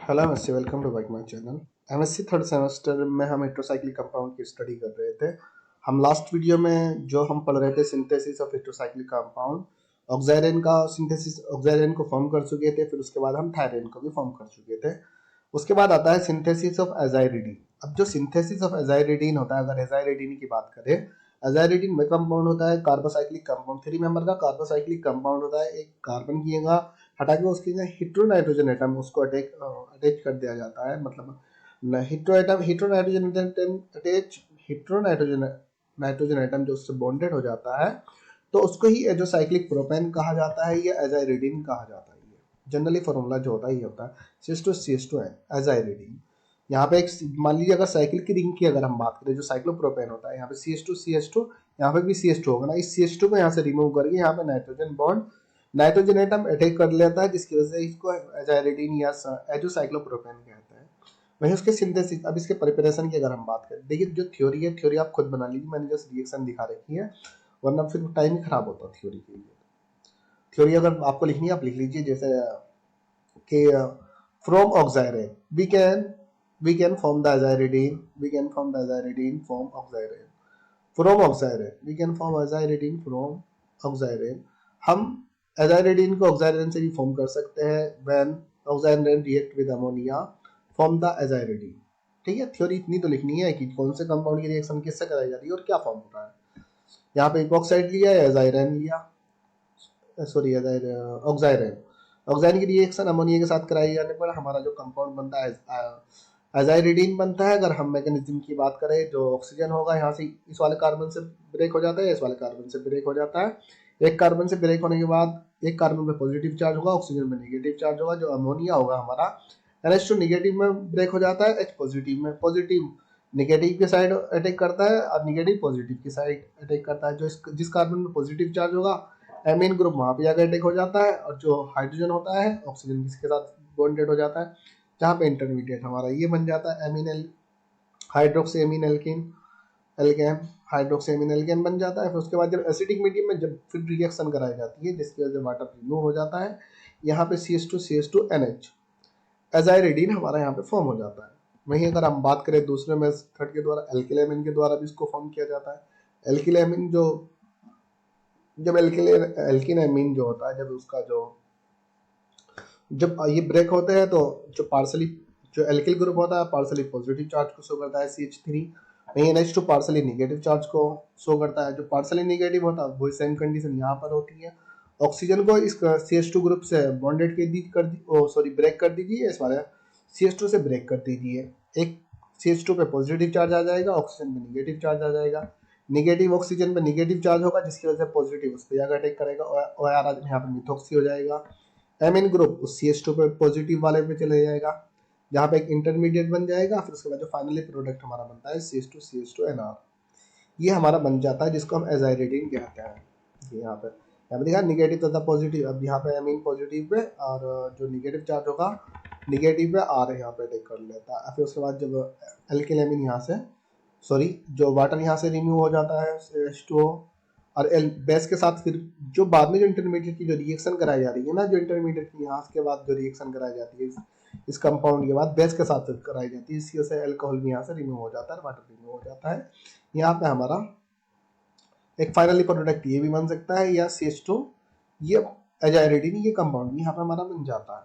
Hello MSc, welcome to back my channel. MSc third semester में हम heterocyclic compound की study कर रहे थे। हम लास्ट वीडियो में जो हम पढ़ रहे थे सिंथेसिस ऑफ हेट्रोसाइक्लिक कंपाउंड, ऑक्साइरेन का सिंथेसिस, ऑक्साइरेन को फॉर्म कर चुके थे। फिर उसके बाद हम थायरेन को भी फॉर्म कर चुके थे। उसके बाद आता है सिंथेसिस ऑफ एजाइरिडीन। अब जो सिंथेसिस ऑफ एजाइरिडीन होता है, अगर एजाइरिडीन की बात करें, एजाइरिडीन में कंपाउंड होता है कार्बोसाइक्लिक कंपाउंड। 3 मेंबर का कार्बोसाइक्लिक कंपाउंड होता है। एक कार्बन की जगह हटा के उसकी जगह हेट्रोनाइट्रोजन एटम उसको अटैच कर दिया जाता है। मतलब हेट्रोनाइट्रोजन एटम अटैच, हेट्रोनाइट्रोजन नाइट्रोजन एटम जो उससे बॉन्डेड हो जाता है, तो उसको ही एजोसाइक्लिक प्रोपेन कहा जाता है या एजाइरिडीन कहा जाता है। जनरली फॉर्मूला जो होता है ये होता है CH2CH2n एजाइरिडीन। यहाँ पे एक, मान लीजिए अगर साइकिल की रिंग की अगर हम बात करें, जो साइक्लोप्रोपेन होता है, यहाँ पे CH2CH2, यहाँ पे भी CH2 होगा ना। इस CH2 को यहाँ से रिमूव करके यहाँ पे nitrogen bond, nitrogen atom attack कर लेता है, जिसकी वजह से इसको एजाइरिडीन या एजोसाइक्लोप्रोपेन कहते हैं। वहीं उसके सिंथेसिस, अब इसके प्रिपरेशन की अगर हम बात करें, देखिए जो थ्योरी है, थ्योरी आप खुद बना लीजिए, मैंने जस्ट रिएक्शन दिखा रखी है, वरना फिर टाइम ही खराब होता थ्योरी के लिए। थ्योरी अगर आपको लिखनी है आप लिख लीजिए, जैसे कि from ऑक्साइरेन we can form the aziridine, we can form the aziridine from oxyren, from oxyren we can form aziridine from oxyren। हम एजाइरिडीन को ऑक्साइरेन से भी फॉर्म कर सकते हैं when oxirane react with ammonia form the aziridine. ठीक है, थ्योरी इतनी तो लिखनी है कि कौन से कंपाउंड की रिएक्शन किससे कराई जा रही है और क्या फॉर्म हो रहा है। यहाँ पे इपॉक्साइड लिया है, एजाइरेन लिया, सॉरी ऑक्साइरेन। ऑक्साइड की रिएक्शन अमोनिया के साथ कराई जाने पर हमारा जो कंपाउंड बनता है एजाइरिडीन बनता है। अगर हम मैकेनिज्म की बात करें, जो ऑक्सीजन होगा यहाँ से इस वाले कार्बन से ब्रेक हो जाता है, इस वाले कार्बन से ब्रेक हो जाता है। एक कार्बन से ब्रेक होने के बाद एक कार्बन में पॉजिटिव चार्ज होगा, ऑक्सीजन में नेगेटिव चार्ज होगा। जो अमोनिया होगा हमारा, NH2 निगेटिव में ब्रेक हो जाता है, H पॉजिटिव में। पॉजिटिव निगेटिव की साइड अटैक करता है और निगेटिव पॉजिटिव की साइड अटैक करता है। जो जिस कार्बन में पॉजिटिव चार्ज होगा, एमीन ग्रुप वहां पे जाकर अटैक हो जाता है, और जो हाइड्रोजन होता है ऑक्सीजन किसके साथ बॉन्डेड हो जाता है, जहाँ पे इंटरमीडिएट हमारा ये बन जाता है amine hydroxy amine alkane, alkane hydroxy amine alkane बन जाता है। फिर उसके बाद जब एसिडिक मीडियम में जब फिर रिएक्शन कराई जाती है, जिसकी वजह से वाटर रिमूव हो जाता है, यहाँ पे CH2CH2NH एजाइरिडीन हमारा यहाँ पे फॉर्म हो जाता है। वहीं अगर हम बात करें दूसरे मेथड के द्वारा, एल्किल के द्वारा भी इसको फॉर्म किया जाता है। एल्किल जो, जब एल्किल जो होता है, जब उसका जो, जब ये ब्रेक होते हैं, तो जो पार्सली, जो एल्किल ग्रुप होता है पार्सली पॉजिटिव चार्ज को शो करता है CH3। वहीं NH2 पार्सली नेगेटिव चार्ज को शो करता है। जो पार्सली नेगेटिव होता है वही सेम कंडीशन यहाँ पर होती है। ऑक्सीजन को इस CH2 ग्रुप से बॉन्डेड कर दी, सॉरी ब्रेक कर दीजिए, इस वाले CH2 से ब्रेक कर दीजिए। एक CH2 पे पॉजिटिव चार्ज आ जाएगा, ऑक्सीजन पे नेगेटिव चार्ज आ जाएगा। नेगेटिव ऑक्सीजन पे नेगेटिव चार्ज होगा, जिसकी वजह से पॉजिटिव उस पर जाकर अटैक करेगा, और यहाँ पर मिथॉक्सी हो जाएगा। एमिन ग्रुप उस CH2 पे पॉजिटिव वाले पे चले जाएगा, जहाँ पे एक इंटरमीडिएट बन जाएगा। फिर उसके बाद जो फाइनली प्रोडक्ट हमारा बनता है CH2CH2NR, ये हमारा बन जाता है, जिसको हम एजाइरिडीन कहते हैं। यहाँ पे देखा निगेटिव तथा पॉजिटिव। अब यहाँ पे एमीन पॉजिटिव पे, और जो निगेटिव चार्ज होगा निगेटिव पे आर यहाँ पे अटैक कर लेता है। फिर उसके बाद जब एल्किल एमीन यहाँ से, सॉरी जो वाटर यहाँ से रिमूव हो जाता है H2O, और बेस के साथ फिर जो बाद में जो इंटरमीडिएट की जो रिएक्शन कराई जा रही है ना, जो इंटरमीडिएट की यहाँ के बाद जो रिएक्शन कराई जाती है इस कंपाउंड के बाद बेस के साथ कराई जाती है, इसकी वजह से अल्कोहल भी यहाँ से रिमूव हो जाता है, वाटर रिमूव हो जाता है। यहाँ पे हमारा एक फाइनली प्रोडक्ट ये भी बन सकता है, या CH2, ये एजाइरिडीन, ये कंपाउंड यहाँ पे हमारा बन जाता है।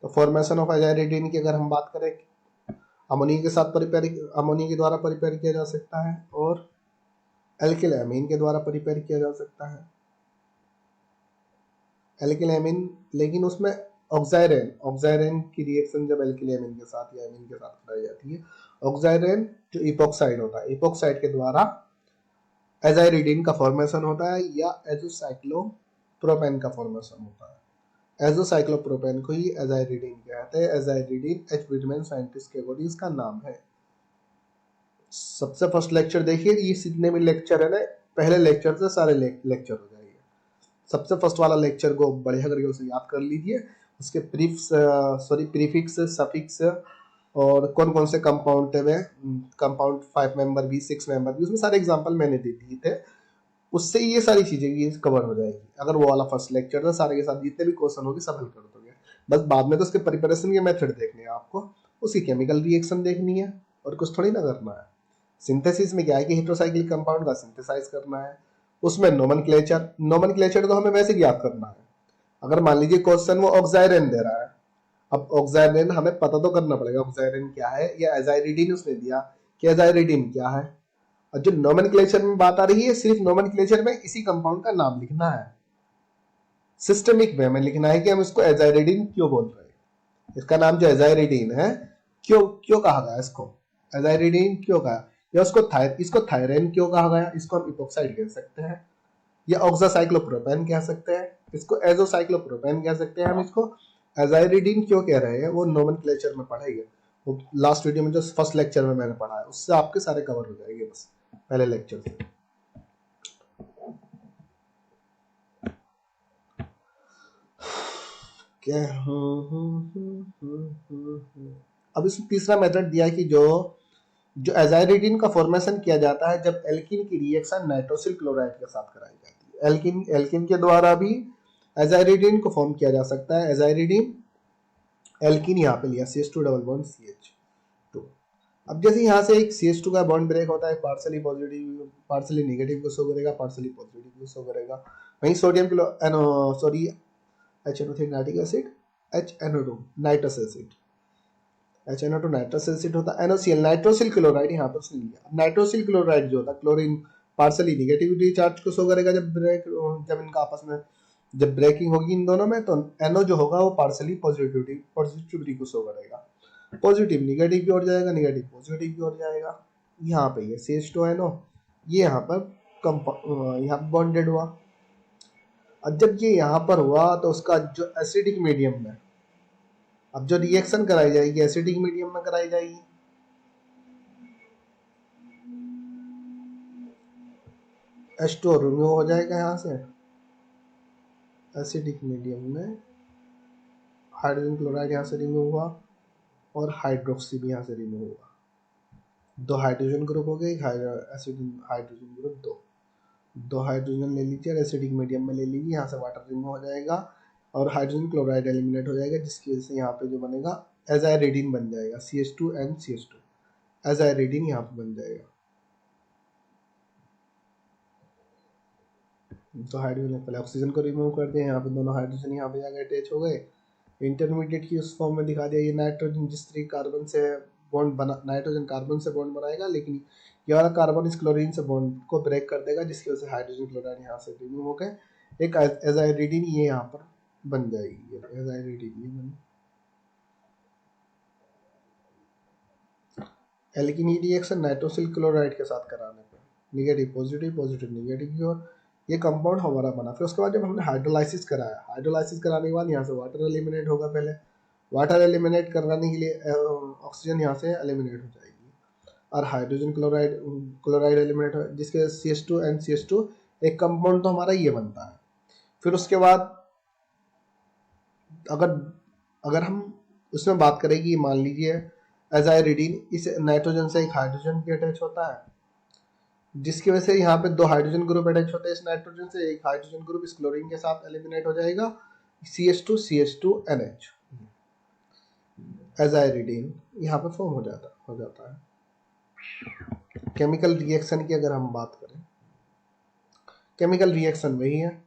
तो फॉर्मेशन ऑफ एजाइरिडीन की अगर हम बात करें, अमोनिया के साथ अमोनिया के द्वारा प्रिपेयर किया जा सकता है, और एल्किल एमीन के द्वारा प्रिपेयर किया जा सकता है। एल्किल एमीन, लेकिन उसमें ऑक्साइरेन की रिएक्शन जब एल्किल एमीन के साथ या एमीन के साथ कराई जाती है, ऑक्साइरेन जो इपोक्साइड होता है, इपोक्साइड के द्वारा एजाइरिडीन का फॉर्मेशन होता है, या एजोसाइक्लोप्रोपेन का फॉर्मेशन होता है। एजोसाइक्लोप्रोपेन को ही एजाइरिडीन कहते हैं। एजाइरिडीन एच विटमैन साइंटिस्ट के अकॉर्डिंग इसका नाम है। सबसे फर्स्ट लेक्चर देखिए, ये जितने भी लेक्चर है ना, पहले लेक्चर से सारे लेक्चर हो जाएंगे। सबसे फर्स्ट वाला लेक्चर को बढ़िया करके उसे याद कर लीजिए। उसके प्रीफिक्स, सफिक्स, और कौन कौन से कंपाउंड थे, कंपाउंड 5 मेंबर भी, 6 मेंबर भी, उसमें सारे एग्जांपल मैंने दे दिए थे। उससे ये सारी चीजें ये कवर हो जाएगी। अगर वो वाला फर्स्ट लेक्चर था, सारे के साथ जितने भी क्वेश्चन होंगे सब हल कर दोगे। बस बाद में तो उसके प्रिपरेशन के मेथड देखने हैं आपको, उसकी केमिकल रिएक्शन देखनी है और कुछ थोड़ी ना करना है। सिंथेसिस में क्या है कि हेटेरोसाइक्लिक कंपाउंड का सिंथेसाइज करना है, उसमें नोमेनक्लेचर तो हमें वैसे ही याद करना है। अगर मान लीजिए क्वेश्चन वो ऑक्साइरेन दे रहा है, अब ऑक्साइरेन हमें पता तो करना पड़ेगा ऑक्साइरेन क्या है, या एजाइरिडीन उसने दिया कि एजाइरिडीन क्या है। और जो नोमेनक्लेचर में बात आ रही है, सिर्फ नोमेनक्लेचर में इसी कंपाउंड का नाम लिखना है, सिस्टमिक वे में लिखना है कि हम इसको एजाइरिडीन क्यों बोल रहे हैं, इसका नाम जो एजाइरिडीन है क्यों क्यों कहा गया, इसको एजाइरिडीन क्यों कहा, या इसको थायरेन क्यों कहा गया, इसको हम इपोक्साइड कह सकते हैं, या ऑक्सासाइक्लोप्रोपेन कह सकते हैं, इसको एजोसाइक्लोप्रोपेन कह सकते हैं। हम इसको एजाइरिडीन क्यों कह रहे हैं वो नोमेनक्लेचर में पढ़ेंगे, वो लास्ट वीडियो में जो फर्स्ट लेक्चर में मैंने पढ़ा है उससे आपके सारे कवर हो जाएंगे बस पहले लेक्चर से। क्या अब इसमें तीसरा मेथड दिया है कि जो एजाइरिडीन का फॉर्मेशन किया जाता है जब एल्कीन की रिएक्शन नाइट्रोसिल क्लोराइड के साथ कराई जाती है। एल्कीन के द्वारा भी एजाइरिडीन को फॉर्म किया जा सकता है। एजाइरिडीन एल्कीन यहाँ पे लिया CH2 डबल बॉन्ड CH2। अब जैसे यहाँ से एक CH2 का बॉन्ड ब्रेक होता है, पार्सली पॉजिटिव पार्सली नेगेटिव को शो करेगा, पार्सली पॉजिटिव को शो करेगा। वहीं sodium sorry HNO3 nitric acid, HNO2 nitrous acid, HNO2 nitrous acid होता है, NaCl नाइट्रोसिल क्लोराइड यहाँ पर उसने लिया। नाइट्रोसिल क्लोराइड जो होता है क्लोरीन पार्सली नेगेटिविटी चार्ज को शो करेगा जब इनका आपस में जब ब्रेकिंग होगी इन दोनों में, तो NO जो होगा वो पार्सली पॉजिटिविटी को शो करेगा, पॉजिटिव निगेटिव की ओर जाएगा, निगेटिव पॉजिटिव की ओर जाएगा। यहाँ पे ये CH2NO ये यहाँ पर बॉन्डेड हुआ। अब जब ये यहाँ पर हुआ तो उसका जो एसिडिक मीडियम में अब जो रिएक्शन कराई जाएगी एसिडिक मीडियम में कराई जाएगी, H2 रिमूव हो जाएगा यहाँ से, एसिडिक मीडियम में हाइड्रोजन क्लोराइड यहाँ से रिमूव हुआ और हाइड्रोक्सी भी यहाँ से रिमूव हुआ। दो हाइड्रोजन ग्रुप हो गए, हाइड्रोजन ग्रुप दो हाइड्रोजन ले लीजिए और एसिडिक मीडियम में ले लीजिए, यहाँ से वाटर रिमूव हो जाएगा और हाइड्रोजन क्लोराइड एलिमिनेट हो जाएगा, जिसकी वजह से यहाँ पे जो बनेगा एजाइरिडीन बन जाएगा, CH2NCH2 एजाइरिडीन यहाँ पे बन जाएगा। तो हाइड्रोजन पहले ऑक्सीजन को रिमूव कर दिया, यहाँ पे दोनों हाइड्रोजन यहाँ पे जाकर अटैच हो गए, इंटरमीडिएट की उस फॉर्म में दिखा दिया। ये नाइट्रोजन जिस तरीके कार्बन से बॉन्ड बना, नाइट्रोजन कार्बन से बॉन्ड बनाएगा, लेकिन ये वाला कार्बन इस क्लोरीन से बॉन्ड को ब्रेक कर देगा, जिसकी वजह से हाइड्रोजन क्लोराइड यहाँ से रिमूव हो गए, एक एजाइरिडीन ये यहाँ पर बन जाएगी, एजाइरिडीन ये बन। एल्कीन रिएक्शन नाइट्रोसिल क्लोराइड के साथ कराने पे निगेटिव पॉजिटिव पॉजिटिव निगेटिव की ओर ये कंपाउंड हमारा बना। फिर उसके बाद जब हमने हाइड्रोलाइसिस कराया, हाइड्रोलाइसिस कराने के बाद यहाँ से वाटर एलिमिनेट होगा, पहले वाटर एलिमिनेट कराने के लिए ऑक्सीजन यहाँ से एलिमिनेट हो जाएगी और हाइड्रोजन क्लोराइड एलिमिनेट हो, जिसके CH2NCH2 एक कंपाउंड तो हमारा ये बनता है। फिर उसके बाद अगर हम उसमें बात करें कि मान लीजिए एजाइरिडीन इस नाइट्रोजन से एक हाइड्रोजन भी अटैच होता है, जिसकी वजह से यहाँ पे दो हाइड्रोजन ग्रुप अटैच होते हैं इस नाइट्रोजन से, एक हाइड्रोजन ग्रुप इस क्लोरीन के साथ एलिमिनेट हो जाएगा, CH2NH एजाइरिडीन यहाँ पे फॉर्म हो जाता है। केमिकल रिएक्शन की अगर हम बात करें, केमिकल रिएक्शन वही है,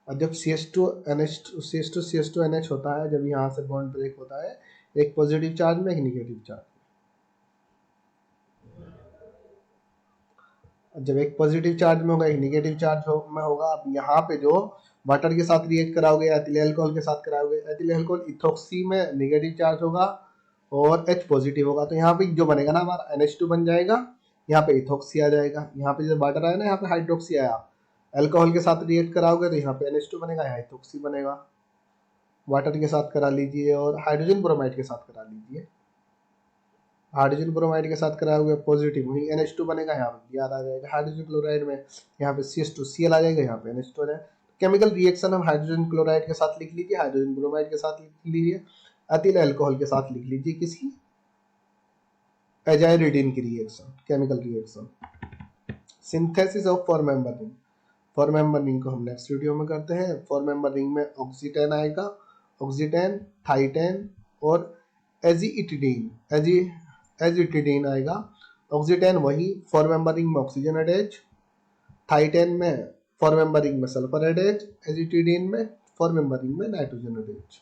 और जब CH2NH होता है, जब यहाँ से बॉन्ड ब्रेक होता है एक पॉजिटिव चार्ज में एक निगेटिव चार्ज, जब एक पॉजिटिव चार्ज में होगा एक निगेटिव चार्ज में होगा। अब यहाँ पे जो वाटर के साथ रिएक्ट कराओगे, एथिल अल्कोहल के साथ कराओगे, एथिल अल्कोहल इथोक्सी में नेगेटिव चार्ज होगा और H पॉजिटिव होगा, तो यहाँ पे जो बनेगा ना हमारा NH2 बन जाएगा, यहाँ पे इथोक्सी आ जाएगा। यहाँ पे जब वाटर आया ना यहाँ पे हाइड्रोक्सी आया, अल्कोहल के साथ रिएक्ट कराओगे तो यहाँ पे NH2 बनेगा, यहाँ इथोक्सी बनेगा। वाटर के साथ करा लीजिए और हाइड्रोजन ब्रोमाइड के साथ करा लीजिए, हाइड्रोजन ब्रोमाइड के साथ कराओगे पॉजिटिव, वही NH2 बनेगा, यहाँ पे Br आ जाएगा। हाइड्रोजन क्लोराइड में यहाँ पे CH2Cl आ जाएगा, यहाँ पे NH2 आ जाएगा। केमिकल रिएक्शन हम हाइड्रोजन क्लोराइड के साथ लिख लीजिए, हाइड्रोजन ब्रोमाइड के साथ लिख लीजिए, एथिल अल्कोहल के साथ लिख लीजिए, किसकी, एजाइरिडीन की reaction, chemical reaction. Synthesis of four member ring, four member ring को हम नेक्स्ट वीडियो में करते हैं। फोर मेंबर रिंग में ऑक्सीटन आएगा ऑक्सीटेन, थाइटेन और एजिटिडीन आएगा। ऑक्सीटेन वही 4 मेंबर रिंग में ऑक्सीजन अटैच, थाइटेन में 4 मेंबर रिंग में सल्फर अटैच, एजिटिडीन में 4 मेंबर रिंग में नाइट्रोजन अटैच।